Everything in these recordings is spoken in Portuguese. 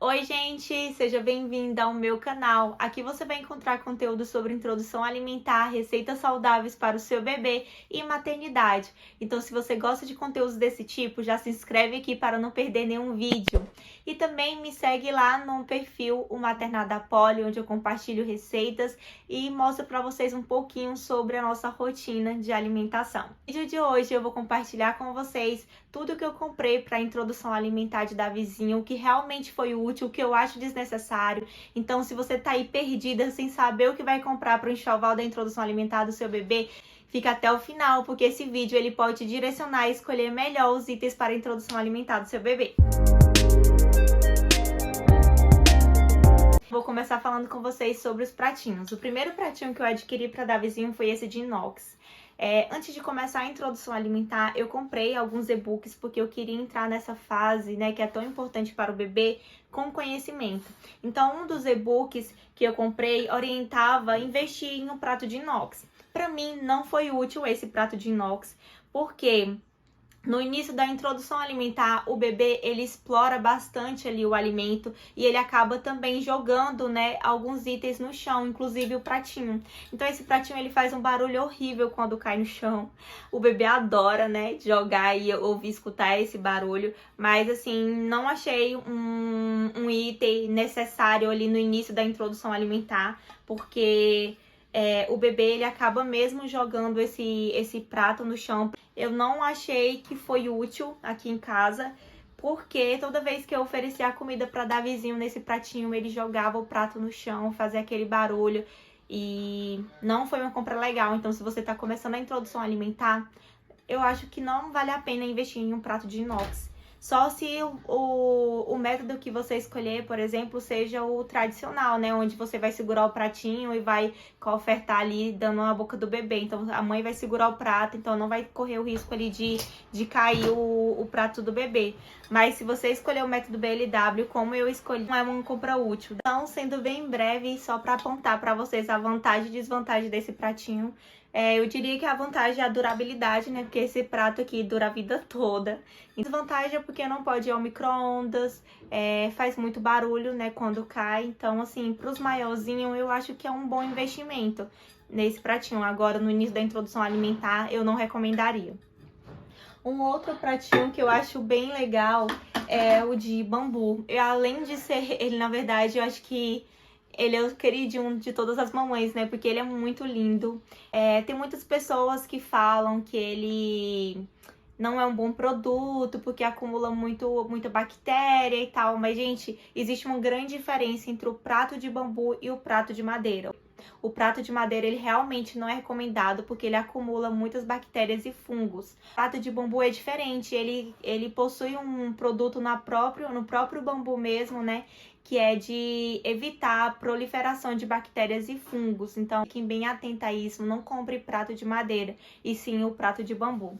Oi, gente! Seja bem-vinda ao meu canal. Aqui você vai encontrar conteúdo sobre introdução alimentar, receitas saudáveis para o seu bebê e maternidade. Então, se você gosta de conteúdos desse tipo, já se inscreve aqui para não perder nenhum vídeo. E também me segue lá no perfil O Maternada Poli, onde eu compartilho receitas e mostro para vocês um pouquinho sobre a nossa rotina de alimentação. No vídeo de hoje eu vou compartilhar com vocês tudo que eu comprei para a introdução alimentar de Davizinho, o que realmente foi útil, o que eu acho desnecessário. Então, se você tá aí perdida, sem saber o que vai comprar para o enxoval da introdução alimentar do seu bebê, fica até o final, porque esse vídeo ele pode te direcionar a escolher melhor os itens para a introdução alimentar do seu bebê. Vou começar falando com vocês sobre os pratinhos. O primeiro pratinho que eu adquiri para Davizinho foi esse de inox. Antes de começar a introdução alimentar, eu comprei alguns e-books porque eu queria entrar nessa fase, né, que é tão importante para o bebê, com conhecimento. Então, um dos e-books que eu comprei orientava a investir em um prato de inox. Para mim, não foi útil esse prato de inox, porque no início da introdução alimentar, o bebê ele explora bastante ali o alimento e ele acaba também jogando, né, alguns itens no chão, inclusive o pratinho. Então esse pratinho ele faz um barulho horrível quando cai no chão. O bebê adora, né, jogar e ouvir, escutar esse barulho, mas assim, não achei um item necessário ali no início da introdução alimentar, porque o bebê ele acaba mesmo jogando esse prato no chão. Eu não achei que foi útil aqui em casa, porque toda vez que eu oferecia a comida para Davizinho nesse pratinho, ele jogava o prato no chão, fazia aquele barulho e não foi uma compra legal. Então, se você está começando a introdução alimentar, eu acho que não vale a pena investir em um prato de inox. Só se o método que você escolher, por exemplo, seja o tradicional, né? Onde você vai segurar o pratinho e vai ofertar ali, dando na boca do bebê. Então, a mãe vai segurar o prato, então não vai correr o risco ali de cair o prato do bebê. Mas se você escolher o método BLW, como eu escolhi, não é uma compra útil. Então, sendo bem breve, só para apontar para vocês a vantagem e desvantagem desse pratinho. Eu diria que a vantagem é a durabilidade, né? Porque esse prato aqui dura a vida toda. E desvantagem é porque não pode ir ao micro-ondas, faz muito barulho, né, quando cai. Então, assim, para os maiorzinhos, eu acho que é um bom investimento nesse pratinho. Agora, no início da introdução alimentar, eu não recomendaria. Um outro pratinho que eu acho bem legal é o de bambu. Além de ser ele, na verdade, eu acho que ele é o queridinho de todas as mamães, né? Porque ele é muito lindo. Tem muitas pessoas que falam que ele não é um bom produto, porque acumula muita bactéria e tal. Mas, gente, existe uma grande diferença entre o prato de bambu e o prato de madeira. O prato de madeira, ele realmente não é recomendado, porque ele acumula muitas bactérias e fungos. O prato de bambu é diferente, ele possui um produto no próprio bambu mesmo, né? Que é de evitar a proliferação de bactérias e fungos. Então, fiquem bem atenta a isso, não compre prato de madeira, e sim o prato de bambu.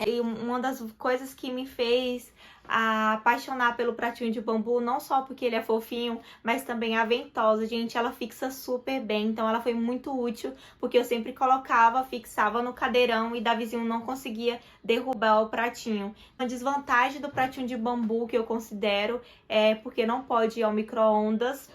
E uma das coisas que me fez apaixonar pelo pratinho de bambu, não só porque ele é fofinho, mas também a ventosa, gente, ela fixa super bem, então ela foi muito útil, porque eu sempre colocava, fixava no cadeirão e Davizinho não conseguia derrubar o pratinho. A desvantagem do pratinho de bambu que eu considero é porque não pode ir ao micro-ondas.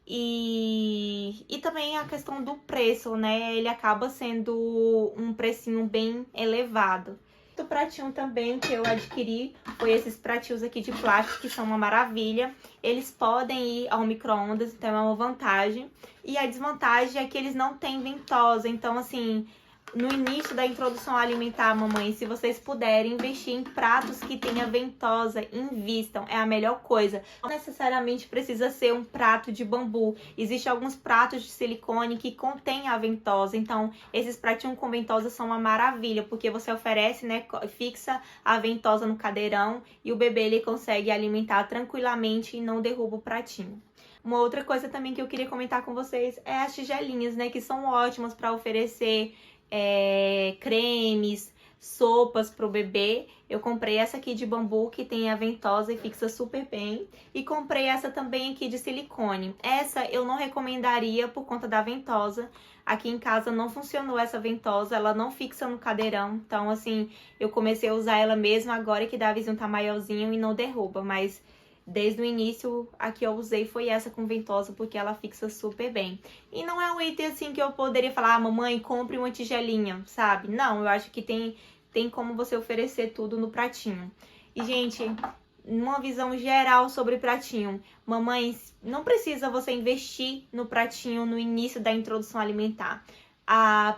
E também a questão do preço, né? Ele acaba sendo um precinho bem elevado. Outro pratinho também que eu adquiri foi esses pratinhos aqui de plástico, que são uma maravilha. Eles podem ir ao micro-ondas, então é uma vantagem. E a desvantagem é que eles não têm ventosa, então assim, no início da introdução alimentar, mamãe, se vocês puderem investir em pratos que tenha ventosa, invistam, é a melhor coisa. Não necessariamente precisa ser um prato de bambu. Existem alguns pratos de silicone que contêm a ventosa, então esses pratinhos com ventosa são uma maravilha, porque você oferece, né, fixa a ventosa no cadeirão e o bebê ele consegue alimentar tranquilamente e não derruba o pratinho. Uma outra coisa também que eu queria comentar com vocês é as tigelinhas, né, que são ótimas para oferecer cremes, sopas pro bebê. Eu comprei essa aqui de bambu, que tem a ventosa e fixa super bem. E comprei essa também aqui de silicone. Essa eu não recomendaria por conta da ventosa. Aqui em casa não funcionou essa ventosa, ela não fixa no cadeirão. Então, assim, eu comecei a usar ela mesmo agora que Davizinho tá maiorzinho e não derruba. Mas Desde o início, a que eu usei foi essa com ventosa, porque ela fixa super bem. E não é um item assim que eu poderia falar, mamãe, compre uma tigelinha, sabe? Não, eu acho que tem como você oferecer tudo no pratinho. E, gente, uma visão geral sobre pratinho. Mamães, não precisa você investir no pratinho no início da introdução alimentar.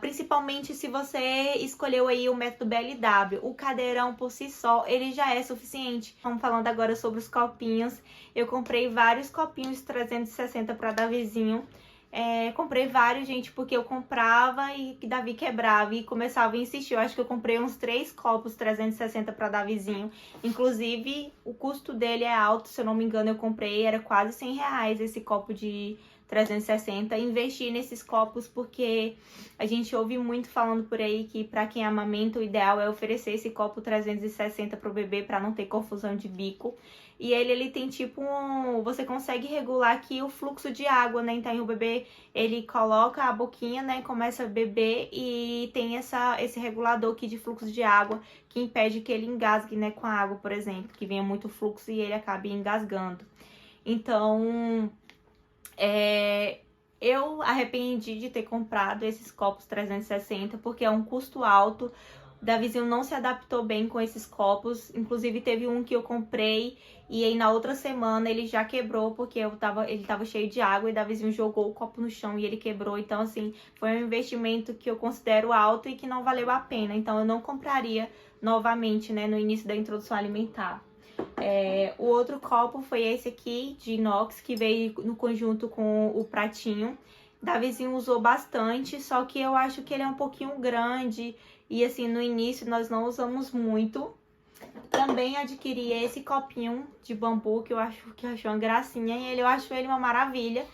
Principalmente se você escolheu aí o método BLW. O cadeirão por si só, ele já é suficiente. Vamos falando agora sobre os copinhos. Eu comprei vários copinhos 360 para Davizinho. Comprei vários, gente, porque eu comprava e Davi quebrava e começava a insistir. Eu acho que eu comprei uns 3 copos 360 para Davizinho. Inclusive, o custo dele é alto, se eu não me engano, eu comprei, era quase R$ 100 esse copo de 360. Investi nesses copos porque a gente ouve muito falando por aí que para quem amamenta o ideal é oferecer esse copo 360 pro bebê para não ter confusão de bico. E ele tem tipo você consegue regular aqui o fluxo de água, né? Então o bebê, ele coloca a boquinha, né? Começa a beber e tem esse regulador aqui de fluxo de água que impede que ele engasgue, né? Com a água, por exemplo, que venha muito fluxo e ele acabe engasgando. Então, eu arrependi de ter comprado esses copos 360 porque é um custo alto. O Davizinho não se adaptou bem com esses copos. Inclusive teve um que eu comprei e aí na outra semana ele já quebrou porque ele tava cheio de água e o Davizinho jogou o copo no chão e ele quebrou. Então, assim, foi um investimento que eu considero alto e que não valeu a pena. Então eu não compraria novamente, né, no início da introdução alimentar. O outro copo foi esse aqui, de inox, que veio no conjunto com o pratinho. Davizinho usou bastante, só que eu acho que ele é um pouquinho grande. E assim, no início nós não usamos muito. Também adquiri esse copinho de bambu, que eu achei uma gracinha. E eu acho ele uma maravilha.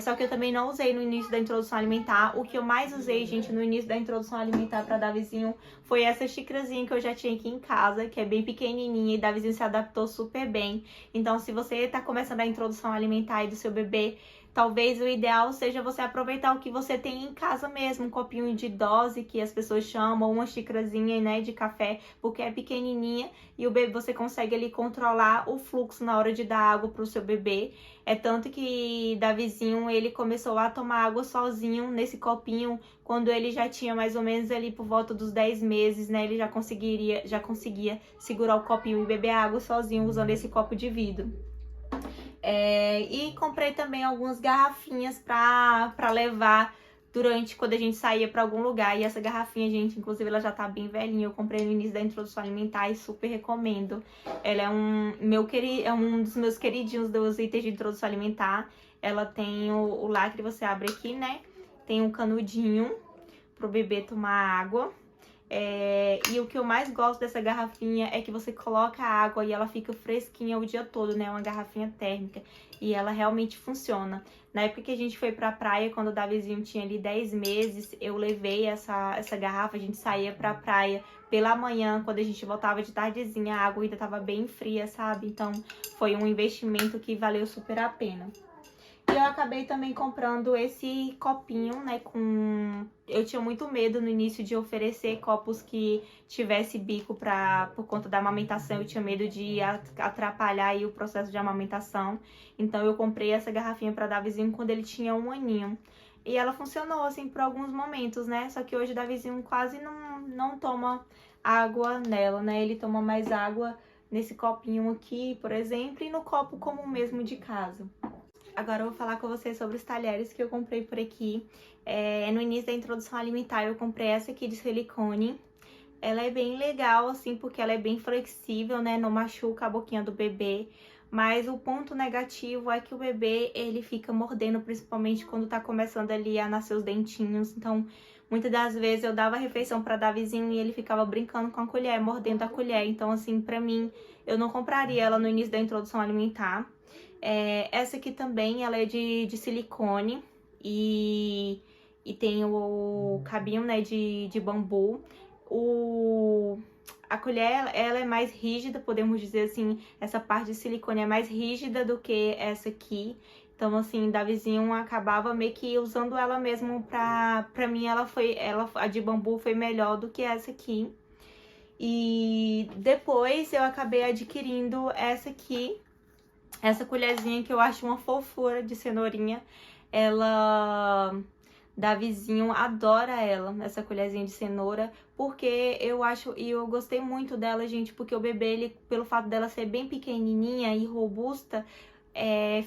Só que eu também não usei no início da introdução alimentar. O que eu mais usei, gente, no início da introdução alimentar para Davizinho foi essa xícarazinha que eu já tinha aqui em casa, que é bem pequenininha e Davizinho se adaptou super bem. Então, se você tá começando a introdução alimentar aí do seu bebê, talvez o ideal seja você aproveitar o que você tem em casa mesmo, um copinho de dose que as pessoas chamam, uma xícarazinha, né, de café, porque é pequenininha e o bebê, você consegue ali controlar o fluxo na hora de dar água pro seu bebê. É tanto que Davizinho, ele começou a tomar água sozinho nesse copinho quando ele já tinha mais ou menos ali por volta dos 10 meses, né? Ele já conseguia segurar o copinho e beber água sozinho usando esse copo de vidro. E comprei também algumas garrafinhas pra levar quando a gente saía pra algum lugar. E essa garrafinha, gente, inclusive ela já tá bem velhinha. Eu comprei no início da introdução alimentar e super recomendo. Ela é um dos meus queridinhos dos itens de introdução alimentar. Ela tem o lacre, você abre aqui, né? Tem um canudinho pro bebê tomar água. E o que eu mais gosto dessa garrafinha é que você coloca a água e ela fica fresquinha o dia todo, né? Uma garrafinha térmica. E ela realmente funciona. Na época que a gente foi pra praia, quando o Davizinho tinha ali 10 meses, eu levei essa garrafa, a gente saía pra praia pela manhã, quando a gente voltava de tardezinha, a água ainda tava bem fria, sabe? Então, foi um investimento que valeu super a pena. E eu acabei também comprando esse copinho, né, Eu tinha muito medo no início de oferecer copos que tivesse bico por conta da amamentação. Eu tinha medo de atrapalhar aí o processo de amamentação. Então eu comprei essa garrafinha para Davizinho quando ele tinha 1 aninho. E ela funcionou, assim, por alguns momentos, né? Só que hoje o Davizinho quase não toma água nela, né? Ele toma mais água nesse copinho aqui, por exemplo, e no copo comum mesmo de casa. Agora eu vou falar com vocês sobre os talheres que eu comprei por aqui. No início da introdução alimentar eu comprei essa aqui de silicone. Ela é bem legal, assim, porque ela é bem flexível, né? Não machuca a boquinha do bebê. Mas o ponto negativo é que o bebê, ele fica mordendo, principalmente quando tá começando ali a nascer os dentinhos. Então, muitas das vezes eu dava refeição pra Davizinho e ele ficava brincando com a colher, mordendo a colher. Então, assim, pra mim, eu não compraria ela no início da introdução alimentar. Essa aqui também, ela é de silicone e tem o cabinho, né, de bambu. A colher, ela é mais rígida, podemos dizer assim, essa parte de silicone é mais rígida do que essa aqui. Então, assim, Davizinho acabava meio que usando ela mesmo pra mim, a de bambu foi melhor do que essa aqui. E depois eu acabei adquirindo essa aqui, Essa colherzinha que eu acho uma fofura de cenourinha, ela... Davizinho adora ela, essa colherzinha de cenoura, porque eu acho, e eu gostei muito dela, gente, porque o bebê, ele, pelo fato dela ser bem pequenininha e robusta,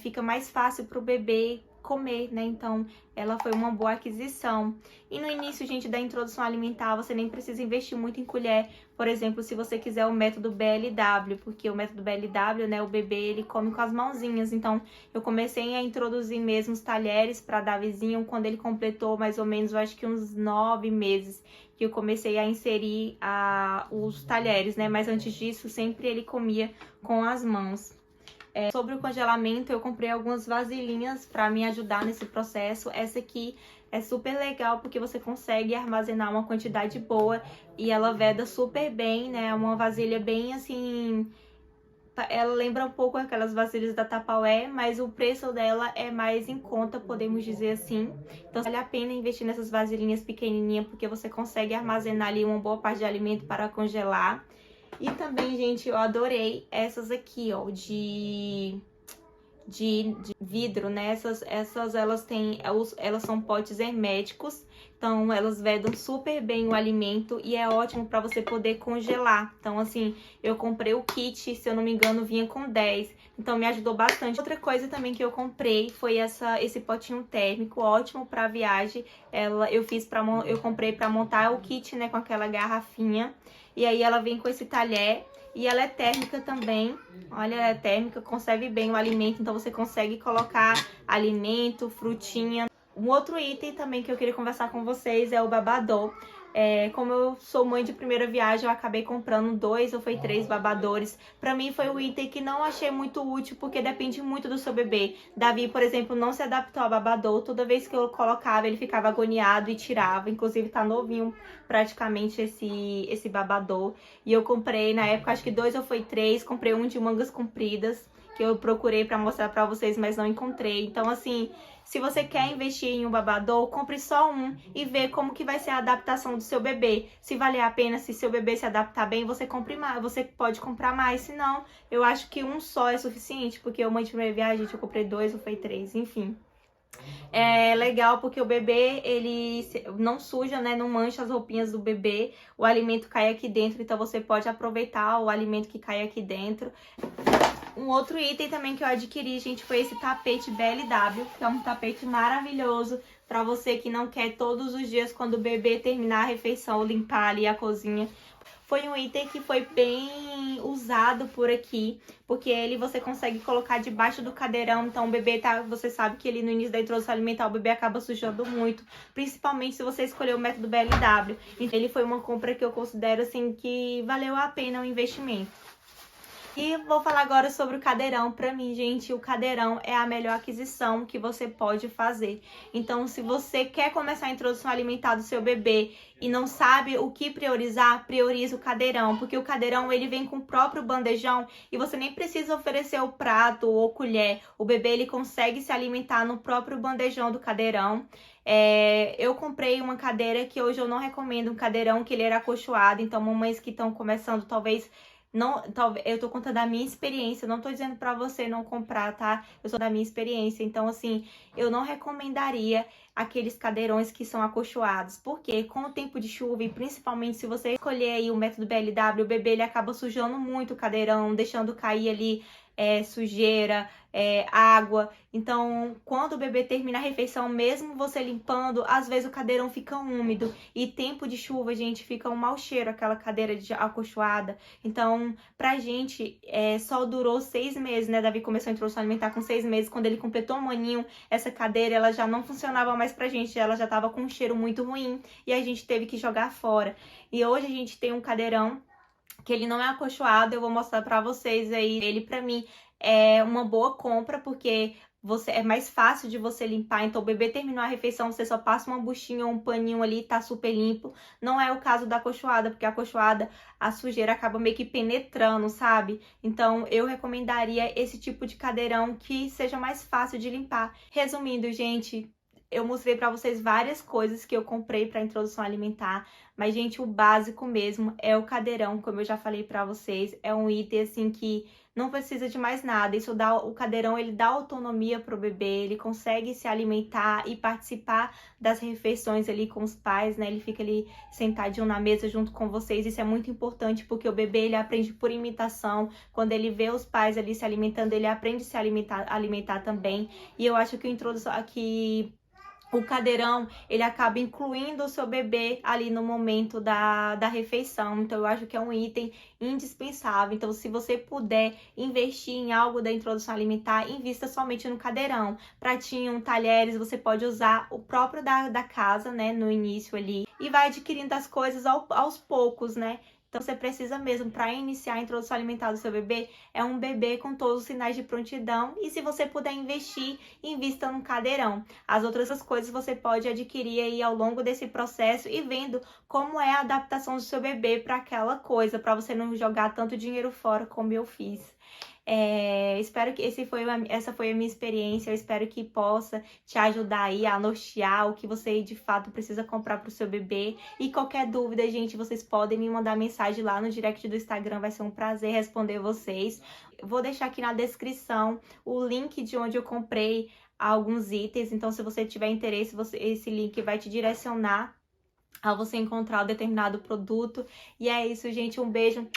fica mais fácil pro bebê comer, né? Então, ela foi uma boa aquisição. E no início, gente, da introdução alimentar, você nem precisa investir muito em colher. Por exemplo, se você quiser o método BLW, porque o método BLW, né, o bebê, ele come com as mãozinhas. Então, eu comecei a introduzir mesmo os talheres para Davizinho quando ele completou mais ou menos, eu acho que uns 9 meses, que eu comecei a inserir os talheres, né? Mas antes disso, sempre ele comia com as mãos. Sobre o congelamento, eu comprei algumas vasilhinhas para me ajudar nesse processo. Essa aqui é super legal porque você consegue armazenar uma quantidade boa e ela veda super bem, né? É uma vasilha bem assim... Ela lembra um pouco aquelas vasilhas da Tupperware, mas o preço dela é mais em conta, podemos dizer assim. Então vale a pena investir nessas vasilhinhas pequenininhas porque você consegue armazenar ali uma boa parte de alimento para congelar. E também, gente, eu adorei essas aqui, ó, de vidro, né? Elas são potes herméticos, então elas vedam super bem o alimento e é ótimo para você poder congelar. Então, assim, eu comprei o kit, se eu não me engano, vinha com 10, então me ajudou bastante. Outra coisa também que eu comprei foi esse potinho térmico, ótimo para viagem. Eu comprei para montar o kit, né, com aquela garrafinha. E aí ela vem com esse talher e ela é térmica também. Olha, ela é térmica, conserve bem o alimento, então você consegue colocar alimento, frutinha. Um outro item também que eu queria conversar com vocês é o babador. Como eu sou mãe de primeira viagem, eu acabei comprando 2 ou foi 3 babadores. Pra mim foi um item que não achei muito útil, porque depende muito do seu bebê. Davi, por exemplo, não se adaptou ao babador. Toda vez que eu colocava, ele ficava agoniado e tirava. Inclusive tá novinho praticamente esse babador. E eu comprei na época, acho que 2 ou foi 3, comprei um de mangas compridas, que eu procurei pra mostrar pra vocês, mas não encontrei. Então, assim, se você quer investir em um babador, compre só um e vê como que vai ser a adaptação do seu bebê. Se valer a pena, se seu bebê se adaptar bem, você compre mais, você pode comprar mais. Se não, eu acho que um só é suficiente, porque eu, mãe de primeira viagem, eu comprei 2 ou foi 3, enfim. É legal porque o bebê, ele não suja, né? Não mancha as roupinhas do bebê. O alimento cai aqui dentro, então você pode aproveitar o alimento que cai aqui dentro. Um outro item também que eu adquiri, gente, foi esse tapete BLW, que é um tapete maravilhoso para você que não quer todos os dias, quando o bebê terminar a refeição, limpar ali a cozinha. Foi um item que foi bem usado por aqui, porque ele você consegue colocar debaixo do cadeirão, então o bebê você sabe que ele no início da introdução alimentar o bebê acaba sujando muito, principalmente se você escolher o método BLW. Então ele foi uma compra que eu considero assim que valeu a pena o investimento. E vou falar agora sobre o cadeirão. Pra mim, gente, o cadeirão é a melhor aquisição que você pode fazer. Então, se você quer começar a introdução alimentar do seu bebê e não sabe o que priorizar, priorize o cadeirão. Porque o cadeirão, ele vem com o próprio bandejão e você nem precisa oferecer o prato ou colher. O bebê, ele consegue se alimentar no próprio bandejão do cadeirão. Eu comprei uma cadeira que hoje eu não recomendo, um cadeirão que ele era acolchoado. Então, mamães que estão começando, talvez... Não, eu tô contando da minha experiência, não tô dizendo pra você não comprar, tá? Eu sou da minha experiência, então assim, eu não recomendaria aqueles cadeirões que são acolchoados, porque com o tempo de chuva e principalmente se você escolher aí o método BLW, o bebê ele acaba sujando muito o cadeirão, deixando cair ali sujeira, água. Então, quando o bebê termina a refeição, mesmo você limpando, às vezes o cadeirão fica úmido. E tempo de chuva, gente, fica um mau cheiro aquela cadeira acolchoada. Então, pra gente, só durou 6 meses, né? Davi começou a introdução alimentar com 6 meses. Quando ele completou um aninho, essa cadeira, ela já não funcionava mais pra gente. Ela já tava com um cheiro muito ruim e a gente teve que jogar fora. E hoje a gente tem um cadeirão que ele não é acolchoado, eu vou mostrar pra vocês aí. Ele, pra mim, é uma boa compra, porque é mais fácil de você limpar. Então, o bebê terminou a refeição, você só passa uma buchinha ou um paninho ali, tá super limpo. Não é o caso da acolchoada, porque a acolchoada, a sujeira acaba meio que penetrando, sabe? Então, eu recomendaria esse tipo de cadeirão que seja mais fácil de limpar. Resumindo, gente... Eu mostrei pra vocês várias coisas que eu comprei pra introdução alimentar, mas, gente, o básico mesmo é o cadeirão, como eu já falei pra vocês. É um item, assim, que não precisa de mais nada. O cadeirão, ele dá autonomia pro bebê, ele consegue se alimentar e participar das refeições ali com os pais, né? Ele fica ali sentadinho na mesa junto com vocês. Isso é muito importante, porque o bebê, ele aprende por imitação. Quando ele vê os pais ali se alimentando, ele aprende a se alimentar também. E eu acho que o cadeirão, ele acaba incluindo o seu bebê ali no momento da refeição. Então, eu acho que é um item indispensável. Então, se você puder investir em algo da introdução alimentar, invista somente no cadeirão. Pratinho, talheres, você pode usar o próprio da casa, né, no início ali. E vai adquirindo as coisas aos poucos, né? Então, você precisa mesmo, para iniciar a introdução alimentar do seu bebê, é um bebê com todos os sinais de prontidão. E se você puder investir, invista no cadeirão. As outras coisas você pode adquirir aí ao longo desse processo e vendo como é a adaptação do seu bebê para aquela coisa, para você não jogar tanto dinheiro fora como eu fiz. Espero que essa foi a minha experiência. Eu espero que possa te ajudar aí a nortear o que você de fato precisa comprar para o seu bebê. E qualquer dúvida, gente, vocês podem me mandar mensagem lá no direct do Instagram. Vai ser um prazer responder vocês. Vou deixar aqui na descrição o link de onde eu comprei alguns itens. Então, se você tiver interesse, esse link vai te direcionar a você encontrar o determinado produto. E é isso, gente. Um beijo